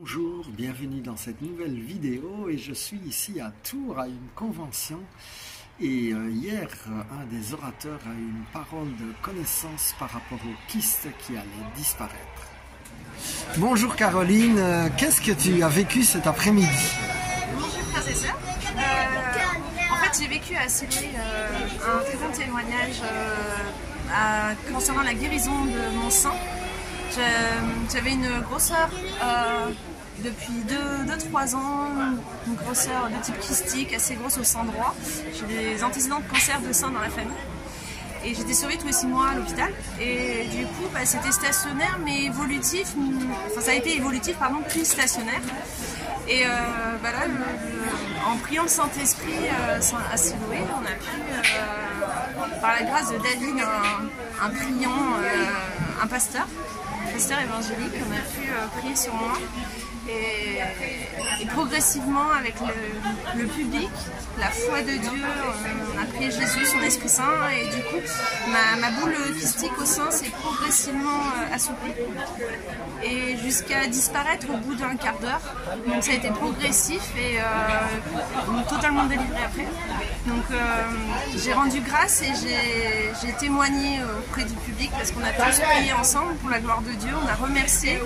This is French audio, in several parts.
Bonjour, bienvenue dans cette nouvelle vidéo et je suis ici à Tours à une convention et hier un des orateurs a eu une parole de connaissance par rapport aux kystes qui allaient disparaître. Bonjour Caroline, qu'est-ce que tu as vécu cet après-midi? Bonjour frères et sœurs. En fait j'ai vécu à Siloé un très bon témoignage concernant la guérison de mon sein. J'avais une grosseur depuis 2-3 ans, une grosseur de type kystique, assez grosse au sein droit. J'ai des antécédents de cancer de sein dans la famille. Et j'étais surveillée tous les 6 mois à l'hôpital. Et du coup, c'était stationnaire mais évolutif. Enfin, ça a été évolutif, pardon, puis stationnaire. Et là, en priant le Saint-Esprit à Siloé, on a pu, par la grâce de David, un priant, un pasteur évangélique, on a pu prier sur moi. Et progressivement, avec le public, la foi de Dieu, on a prié Jésus, son Esprit Saint, et du coup, ma boule kystique au sein s'est progressivement assouplie, et jusqu'à disparaître au bout d'un quart d'heure. Donc ça a été progressif et totalement délivré après. Donc j'ai rendu grâce et j'ai témoigné auprès du public parce qu'on a tous prié ensemble pour la gloire de Dieu, on a remercié.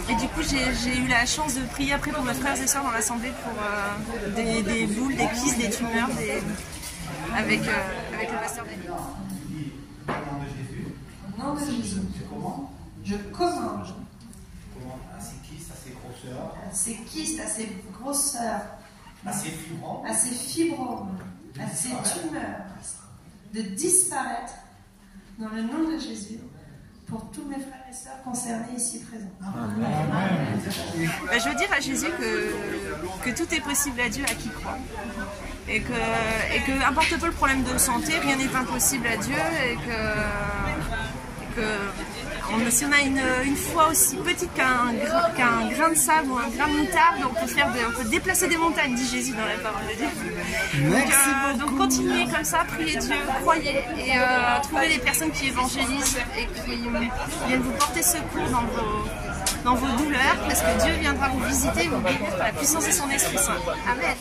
Et du coup, j'ai eu la chance de prier après pour mes frères et sœurs dans l'assemblée pour des boules, des kystes, des tumeurs, avec le pasteur David. Au nom de Jésus, je commande Ces kystes, à ces grosseurs, à ces grosseurs, à ces fibromes, à ces tumeurs de disparaître dans le nom de Jésus pour tous mes frères et sœurs concernés ici présents. Je veux dire à Jésus que tout est possible à Dieu à qui croit. Et que importe peu le problème de santé, rien n'est impossible à Dieu. Et si on a une foi aussi petite qu'un grain de sable ou un grain de moutarde, on peut déplacer des montagnes, dit Jésus dans la parole de Dieu. Donc continuez comme ça, priez Dieu, croyez et trouvez des personnes qui évangélisent et qui viennent vous porter secours dans vos douleurs, parce que Dieu viendra vous visiter et vous guérir par la puissance de son Esprit Saint. Amen.